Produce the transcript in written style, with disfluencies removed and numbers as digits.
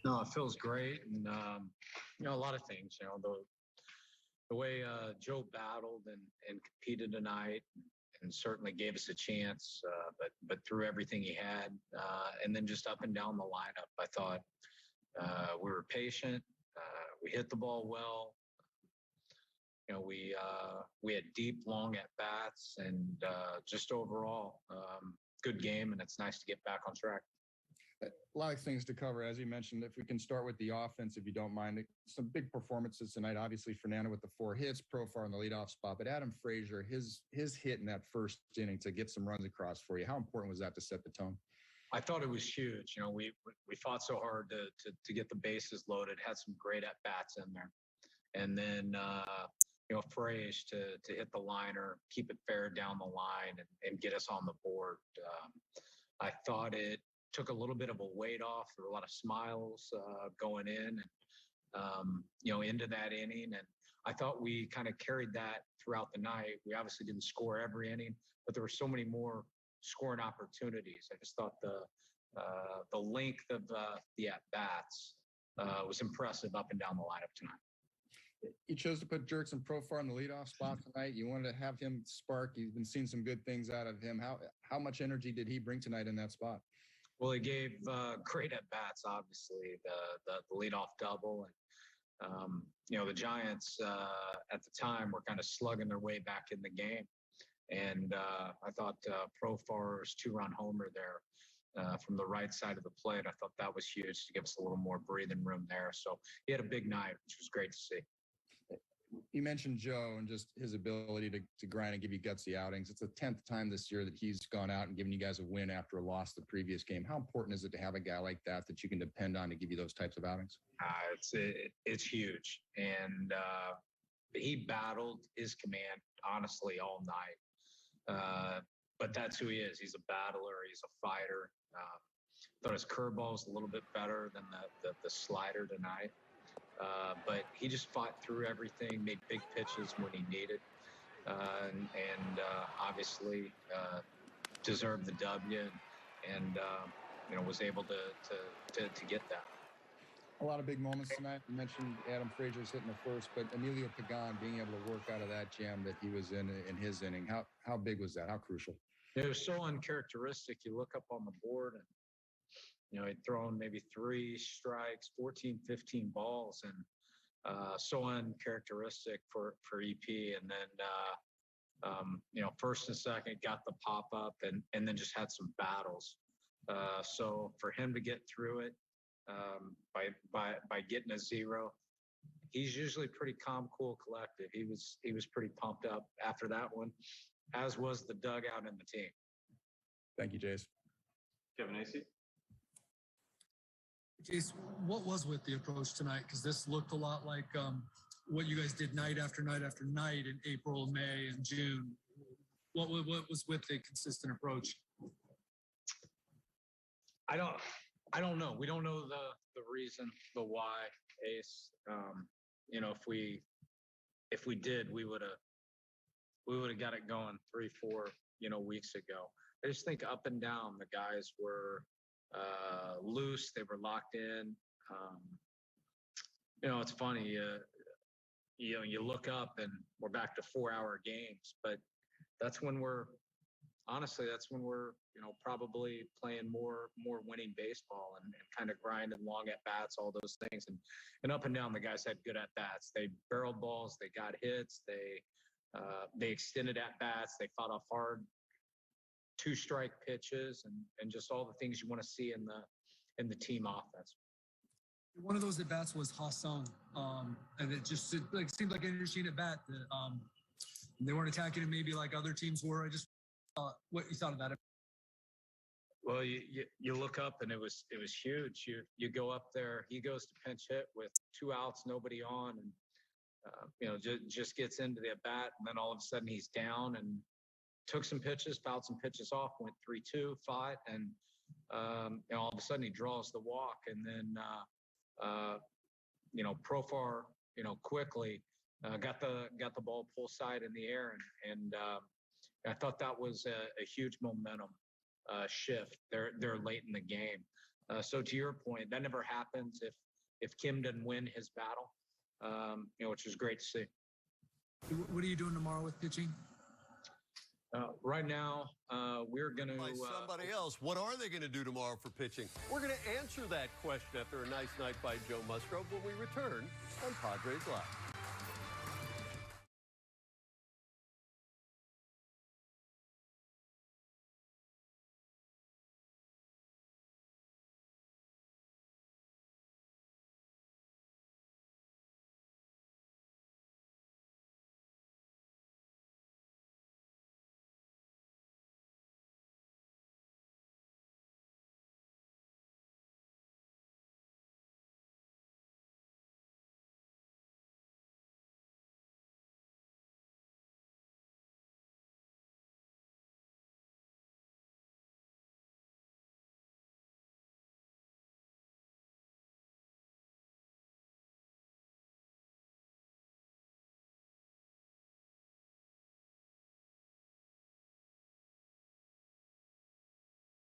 No, it feels great, and a lot of things. The way Joe battled and competed tonight, and certainly gave us a chance, but threw everything he had, and then just up and down the lineup. I thought we were patient. We hit the ball well. We had deep, long at bats, and just overall good game. And it's nice to get back on track. A lot of things to cover, as you mentioned. If we can start with the offense, if you don't mind. Some big performances tonight. Obviously, Fernando with the 4 hits, Profar in the leadoff spot, but Adam Frazier, his hit in that first inning to get some runs across for you. How important was that to set the tone? I thought it was huge. We fought so hard to get the bases loaded. Had some great at bats in there, and then Frage to hit the liner, keep it fair down the line, and get us on the board. I thought it took a little bit of a weight off. There were a lot of smiles going in and, into that inning. And I thought we kind of carried that throughout the night. We obviously didn't score every inning, but there were so many more scoring opportunities. I just thought the length of the at-bats was impressive up and down the lineup tonight. You chose to put Jerks and Profar in the leadoff spot tonight. You wanted to have him spark. You've been seeing some good things out of him. How much energy did he bring tonight in that spot? Well, he gave great at bats. Obviously, the leadoff double, and the Giants at the time were kind of slugging their way back in the game, and I thought Profar's 2-run homer there from the right side of the plate. I thought that was huge to give us a little more breathing room there. So he had a big night, which was great to see. You mentioned Joe and just his ability to grind and give you gutsy outings. It's the 10th time this year that he's gone out and given you guys a win after a loss the previous game. How important is it to have a guy like that you can depend on to give you those types of outings? It's huge. And he battled his command, honestly, all night. But that's who he is. He's a battler. He's a fighter. Thought his curveball was a little bit better than the slider tonight. But he just fought through everything, made big pitches when he needed, and obviously deserved the W, and was able to get that. A lot of big moments tonight. You mentioned Adam Frazier's hitting the first, but Emilio Pagan being able to work out of that jam that he was in his inning. How big was that? How crucial? It was so uncharacteristic. You look up on the board and he'd thrown maybe 3 strikes, 14, 15 balls, and so uncharacteristic for EP. And then, first and second got the pop up and then just had some battles. So for him to get through it by getting a 0, he's usually pretty calm, cool, collective. He was pretty pumped up after that one, as was the dugout and the team. Thank you, Jayce. Kevin Acey. Jayce, what was with the approach tonight? Because this looked a lot like what you guys did night after night after night in April, May, and June. What was with the consistent approach? I don't know. We don't know the reason, the why, Ace. If we did, we would have got it going 3-4 weeks ago. I just think up and down the guys were loose. They were locked in. It's funny. You look up and we're back to 4-hour games, but that's when we're probably playing more winning baseball and kind of grinding long at bats, all those things. And up and down, the guys had good at bats. They barreled balls. They got hits. They extended at bats. They fought off hard 2-strike pitches and just all the things you want to see in the team offense. One of those at bats was Hassan, and it seemed like an interesting at bat. They weren't attacking him maybe like other teams were. I just what you thought about it. Well, you look up and it was huge. You go up there. He goes to pinch hit with 2 outs, nobody on, and just gets into the at bat, and then all of a sudden he's down and took some pitches, fouled some pitches off, went 3-2, 5, and all of a sudden he draws the walk, and then Profar quickly got the ball pull side in the air, and I thought that was a huge momentum shift there late in the game. So to your point, that never happens if Kim didn't win his battle, which is great to see. What are you doing tomorrow with pitching? Right now, we're going to. By somebody else. What are they going to do tomorrow for pitching? We're going to answer that question after a nice night by Joe Musgrove when we return on Padres Live.